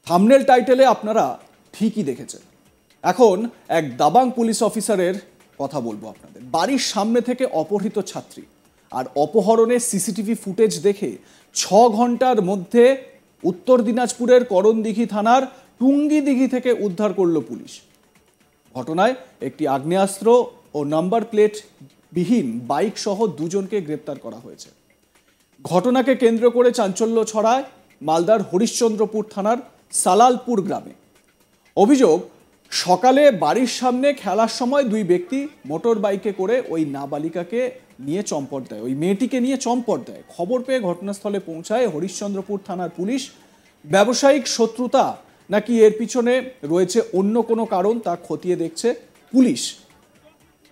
Thumbnail টাইটেলে আপনারা ঠিকই দেখেছেন। এখন এক দাবাং পুলিশ অফিসারের কথা বলবো আপনাদের। বাড়ির সামনে থেকে অপহৃত ছাত্রী আর অপহরণের সিসিটিভি ফুটেজ দেখে 6 ঘন্টার মধ্যে উত্তর দিনাজপুরের করণদিঘি থানার টুঙ্গিদিঘি থেকে উদ্ধার করল পুলিশ। ঘটনায় একটি আগ্নেয়াস্ত্র ও নাম্বার প্লেট বিহীন বাইক সহ দুজনকে গ্রেপ্তার করা হয়েছে। ঘটনাকে কেন্দ্র করে চাঞ্চল্য ছড়ায় মালদার হরিশ্চন্দ্রপুর থানার সালালপুর গ্রামে। অভিযোগ, সকালে বাড়ির সামনে খেলার সময় দুই ব্যক্তি মোটর বাইকে করে ওই নাবালিকাকে নিয়ে চম্পট দেয়, ওই মেয়েটিকে নিয়ে চম্পট দেয়। খবর পেয়ে ঘটনাস্থলে পৌঁছায় হরিশ্চন্দ্রপুর থানার পুলিশ। ব্যবসায়িক শত্রুতা নাকি এর পিছনে রয়েছে অন্য কোনো কারণ তা খতিয়ে দেখছে পুলিশ।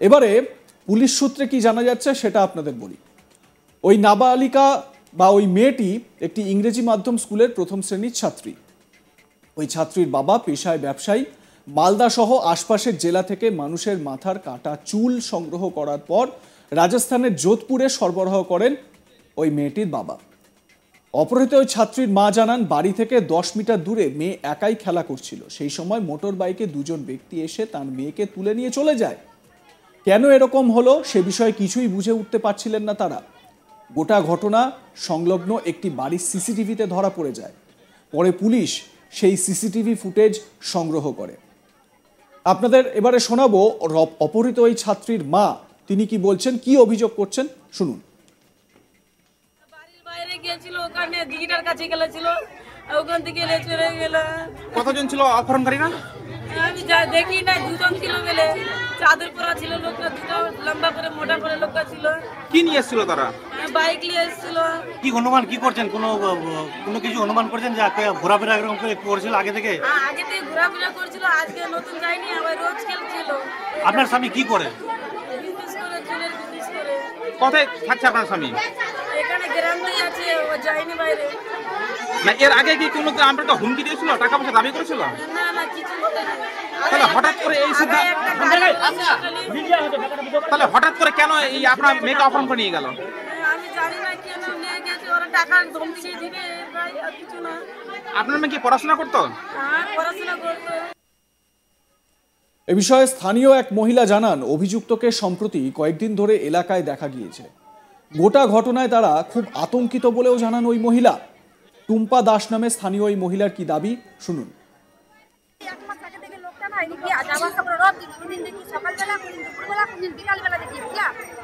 এবারে পুলিশ সূত্রে কি জানা যাচ্ছে সেটা আপনাদের বলি। ওই নাবালিকা বা ওই মেয়েটি একটি ইংরেজি মাধ্যম স্কুলের প্রথম শ্রেণীর ছাত্রী। ওই ছাত্রীর বাবা পেশায় ব্যবসায়ী। মালদা সহ আশপাশের জেলা থেকে মানুষের মাথার কাটা চুল সংগ্রহ করার পর রাজস্থানের যোধপুরে সরবরাহ করেন ওই মেয়েটির বাবা। অপহৃত ওই ছাত্রীর মা জানান, বাড়ি থেকে 10 মিটার দূরে মেয়ে একাই খেলা করছিল। সেই সময় মোটর বাইকে দুজন ব্যক্তি এসে তার মেয়েকে তুলে নিয়ে চলে যায়। কেন এরকম হলো সে বিষয়ে কিছুই বুঝে উঠতে পারছিলেন না তারা। গোটা ঘটনা সংলগ্ন একটি বাড়ির সিসিটিভিতে ধরা পড়ে যায়। পরে পুলিশ সেই সিসিটিভি ফুটেজ সংগ্রহ করে। আপনাদের এবারে শোনাবো অপহৃত ওই ছাত্রীর মা, তিনি কি বলছেন, কি অভিযোগ করছেন, শুনুন। বাড়ির বাইরে গিয়েছিল, ওখানে দিঘিটার কাছে গেছিল, ওখান থেকে চলে গেল। কতজন ছিল অপহরণকারীরা? আমি যা দেখি না, দুজন ছিল বলে। চাদর পরা ছিল লোকটা, দুটো লম্বা করে মোটা করে লোকটা ছিল। কি নিয়ে এসেছিল তারা? বাইক নিয়ে এসেছিল। কি অনুমান কি করছেন, কোনো কিছু অনুমান করছেন যে ঘোরাফেরা এরকম করে করছিল আগে থেকে? আগে থেকে ঘোরাফেরা করছিল, আজকে নতুন যায়নি, আবার রোজ খেলছিল। আপনার স্বামী কি করে? বিজনেস করে, চুলের বিজনেস করে। কোথায় থাকছে আপনার স্বামী? এখানে গ্রামে আছে, ও যায়নি বাইরে। না এর আগে কি কোনো আপনাকে হুমকি দিয়েছিল, টাকা পয়সা দাবি করেছিল? না না, কিছু তাহলে হঠাৎ করে এই তাহলে হঠাৎ করে কেন এই আপনার মেয়েকে অপহরণ করে নিয়ে গেল? আমি জানি না কেন নিয়ে গেছে, ওরা টাকা ধমকি দিবে, ভাই আর কিছু না। আপনার মেয়ে কি পড়াশোনা করতো? হ্যাঁ, পড়াশোনা করতো। এ বিষয়ে স্থানীয় এক মহিলা জানান, অভিযুক্তকে সম্প্রতি কয়েকদিন ধরে এলাকায় দেখা গিয়েছে। গোটা ঘটনায় তারা খুব আতঙ্কিত বলেও জানান ওই মহিলা। টুম্পা দাস নামে স্থানীয় ওই মহিলার কি দাবি, শুনুন।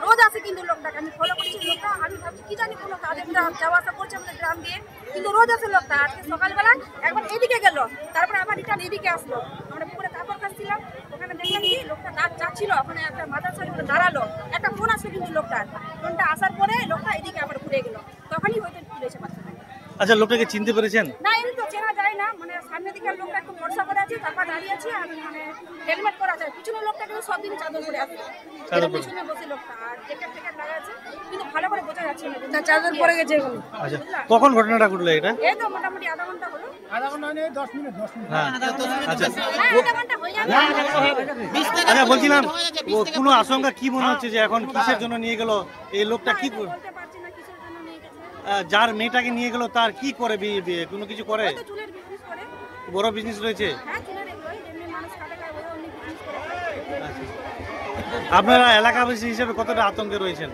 রোজ আসে কিন্তু লোকটাকে আমি ফলো করছি, লোকটা আমি ভাবছি কি জানি কোনো কাজে যাওয়া আসা করছে আমাদের গ্রাম দিয়ে, কিন্তু রোজ আসে লোকটা। আজকে সকালবেলা একবার এদিকে গেল, তারপরে আবার রিটার্ন এদিকে আসলো। আমরা পুকুরে কাপড় কাচছিলাম, ওখানে দেখলাম কি লোকটা যাচ্ছিল, ওখানে একটা মাদ্রাসার উপরে দাঁড়ালো, একটা ফোন আসলো কিন্তু লোকটার। ফোনটা আসার পরে লোকটা এদিকে আবার ঘুরে গেল, তখনই হয়তো ঘুরেছে বাচ্চাটা। আচ্ছা, লোকটাকে চিনতে পেরেছেন? না, এমনি তো চেনা যায় না, মানে সামনে দিকে লোকটা একটু ভরসা করে আছে, তারপর দাঁড়িয়ে আছে, আর মানে হেলমেট পরা আছে। পিছনের লোকটা কিন্তু সব দিন চাদর পরে আছে, পিছনে বসে লোকটা, আর জ্যাকেট ট্যাকেট লাগা আছে, কিন্তু ভালো করে বোঝা যাচ্ছে না চাদর পরে গেছে। আচ্ছা, কখন ঘটনাটা ঘটলো এটা? এই তো মোটামুটি আধা ঘন্টা হলো। আধা ঘন্টা নেই, 10 মিনিট। হ্যাঁ, আচ্ছা আধা ঘন্টা হয়ে যাবে। আচ্ছা, বলছিলাম কোনো আশঙ্কা কি মনে হচ্ছে যে এখন কিসের জন্য নিয়ে গেল এই লোকটা? কি বলতে পারছি না কিসের জন্য নিয়ে গেছে। যার মেয়েটাকে নিয়ে গেল তার কি করে, কোনো কিছু করে? হয়তো চুলের বিজনেস করে। বড় বিজনেস রয়েছে? হ্যাঁ, চুলের এমনি মানুষ কাটে খায়, ওই অনেক বিজনেস করে। আপনারা এলাকাবাসী হিসেবে কতটা আতঙ্কে রয়েছেন?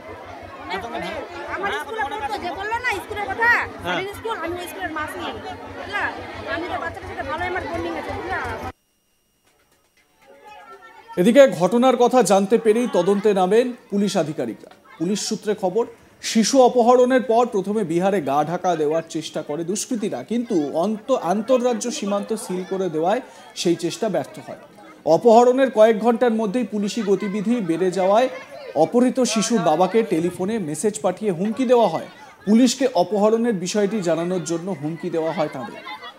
আমার স্কুলে পড়তো, যে বললো না স্কুলের কথা, স্কুল, আমি ওই স্কুলের মাসি, বুঝলা? আমি তো বাচ্চাটার সাথে ভালো আমার বন্ডিং আছে, বুঝলা? এদিকে ঘটনার কথা জানতে পেরেই তদন্তে নামেন পুলিশ আধিকারিকরা। পুলিশ সূত্রে খবর, শিশু অপহরণের পর প্রথমে বিহারে গা ঢাকা দেওয়ার চেষ্টা করে দুষ্কৃতীরা, কিন্তু আন্তঃরাজ্য সীমান্ত সিল করে দেওয়ায় সেই চেষ্টা ব্যর্থ হয়। অপহরণের কয়েক ঘন্টার মধ্যেই পুলিশি গতিবিধি বেড়ে যাওয়ায় অপহৃত শিশুর বাবাকে টেলিফোনে মেসেজ পাঠিয়ে হুমকি দেওয়া হয়। পুলিশকে অপহরণের বিষয়টি জানানোর জন্য হুমকি দেওয়া হয় তাদের।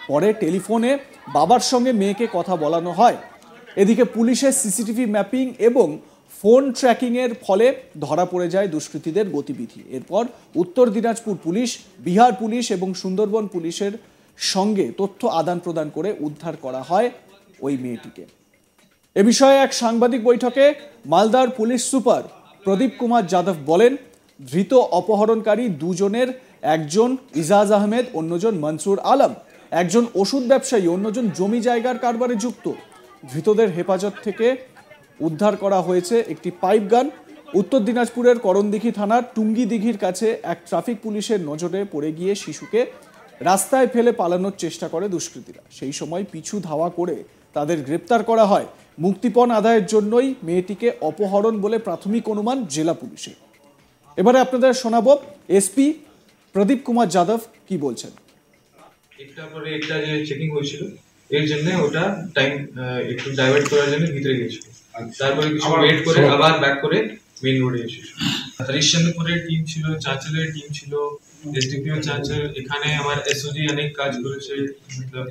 পরে টেলিফোনে বাবার সঙ্গে মেয়েকে কথা বলানো হয়। এদিকে পুলিশের সিসিটিভি ম্যাপিং এবং ফোন ট্র্যাকিংয়ের ফলে ধরা পড়ে যায় দুষ্কৃতীদের গতিবিধি। এরপর উত্তর দিনাজপুর পুলিশ, বিহার পুলিশ এবং সুন্দরবন পুলিশের সঙ্গে তথ্য আদান প্রদান করে উদ্ধার করা হয় ওই মেয়েটিকে। এ বিষয়ে এক সাংবাদিক বৈঠকে মালদার পুলিশ সুপার প্রদীপ কুমার যাদব বলেন, ধৃত অপহরণকারী দুজনের একজন ইজাজ আহমেদ, অন্যজন মনসুর আলম। একজন ওষুধ ব্যবসায়ী, অন্যজন জমি জায়গার কারবারে যুক্ত। ধৃতদের হেফাজত থেকে উদ্ধার করা হয়েছে একটি পাইপ গান। উত্তর দিনাজপুরের করণদিঘি থানার টুঙ্গি দিঘির কাছে এক ট্রাফিক পুলিশের নজরে পড়ে গিয়ে শিশুকে রাস্তায় ফেলে পালানোর চেষ্টা করে দুষ্কৃতীরা। সেই সময় পিছু ধাওয়া করে তাদের গ্রেপ্তার করা হয়। মুক্তিপণ আদায়ের জন্যই মেয়েটিকে অপহরণ বলে প্রাথমিক অনুমান জেলা পুলিশের। এবারে আপনাদের শোনাবো এসপি প্রদীপ কুমার যাদব কি বলছেন। একটা পরে একটা যে চেকিং হয়েছিল এর জন্য ওটা টাইম একটু ডাইভার্ট করার জন্য ভিতরে গেছিল, তারপরে কিছু ওয়েট করে আবার ব্যাক করে মেইন রোডে এসেছিল। হরিশ্চন্দ্রপুরের টিম ছিল, চাঁচলের টিম ছিল, এসডিপিও চাঁচল। এখানে আমার এসওজি অনেক কাজ করেছে, মতলব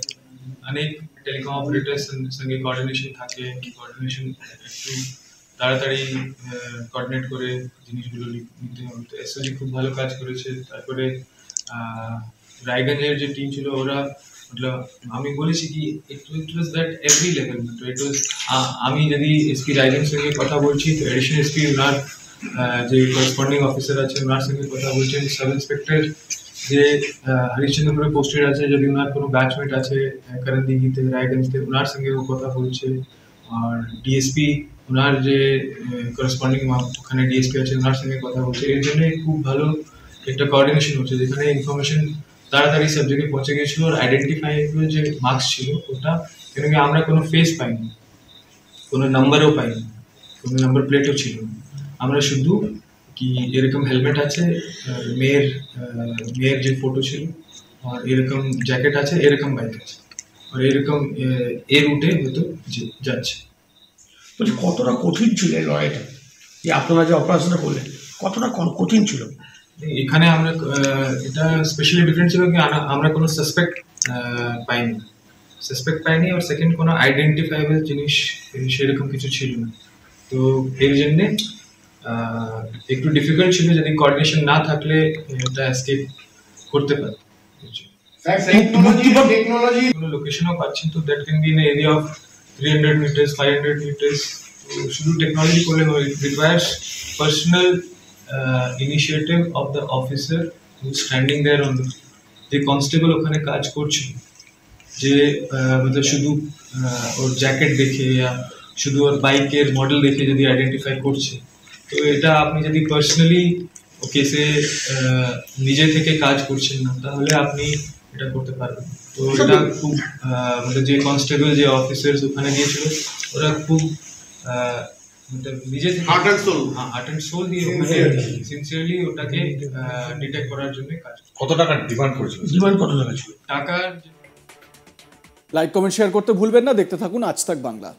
অনেক টেলিকম অপারেটরের সঙ্গে কোঅর্ডিনেশন থাকে, কোঅর্ডিনেশন একটু তাড়াতাড়ি কোঅর্ডিনেট করে জিনিসগুলো নিতে হবে। তো এসওজি খুব ভালো কাজ করেছে। তারপরে রায়গঞ্জের যে টিম ছিল ওরা মতলব আমি বলেছি কি ইট ওয়াজ দ্যাট এভরি লেভেল, তো ইট ওয়াজ আমি যদি এসপি রায়গঞ্জ সঙ্গে কথা বলছি তো এডিশনাল এসপি ওনার যে করসপন্ডিং অফিসার আছে ওনার সঙ্গে কথা বলছেন। সাব ইন্সপেক্টর যে হরিশ্চন্দ্রপুরে পোস্টেড আছে, যদি ওনার কোনো ব্যাচমেট আছে করণদিঘিতে রায়গঞ্জতে ওনার সঙ্গে ও কথা বলছে। আর ডিএসপি ওনার যে করসপন্ডিং ওখানে ডিএসপি আছে ওনার সঙ্গে কথা বলছে। এর জন্য খুব ভালো একটা কোঅর্ডিনেশন হচ্ছে, যেখানে ইনফরমেশন তাড়াতাড়ি সব জায়গায় পৌঁছে গেছিল। আর আইডেন্টিফাইয়েবল যে মার্কস ছিল ওটা কেন কি আমরা কোনো ফেস পাইনি, কোনো নাম্বারও পাইনি, কোনো নাম্বার প্লেটও ছিল না। আমরা শুধু কি এরকম হেলমেট আছে, মেয়ের যে ফটো ছিল, আর এরকম জ্যাকেট আছে, এরকম বাইক আছে, আর এরকম এ রুটে হয়তো যাচ্ছে। বলছি কতটা কঠিন ছিল এই লড়াইটা, যে আপনারা যে অপারেশনটা করলেন কতটা কঠিন ছিল? এখানে আমরা এটা স্পেশালি ডিফারেন্ট ছিল কি আমরা কোনো সাসপেক্ট পাইনি, আর সেকেন্ড কোনো আইডেন্টিফাইবল জিনিস সেরকম কিছু ছিল না। তো এর জন্যে একটু ডিফিকাল্ট ছিল, যদি কোঅর্ডিনেশন না থাকলে এটা এসকেপ করতে পারে। কোনো লোকেশনও পাচ্ছি তো that can be in area of 300 metres 500 metres. তো শুধু টেকনোলজি করলে নয়, it requires personal initiative of the officer who standing there on the, যে কনস্টেবল ওখানে কাজ করছে, যে মতলব শুধু ওর জ্যাকেট দেখে या শুধু ওর বাইকের মডেল দেখে যদি আইডেন্টিফাই করছে, তো এটা আপনি যদি পার্সোনালি ওকে সে নিজে থেকে কাজ করছেন না তাহলে আপনি এটা করতে পারবেন। তো এটা খুব মতলব যে কনস্টেবল যে অফিসার্স ওখানে গিয়েছিল ওরা খুব মতলব নিজে থেকে হার্ট অ্যান্ড সোল দিয়ে সিনসিয়ারলি ওটাকে ডিটেক্ট করার জন্য কাজ। কত টাকা ডিমান্ড করেছিল? ডিমান্ড কত টাকা ছিল? টাকার লাইক কমেন্ট শেয়ার করতে ভুলবেন না। দেখতে থাকুন আজ তাক বাংলা।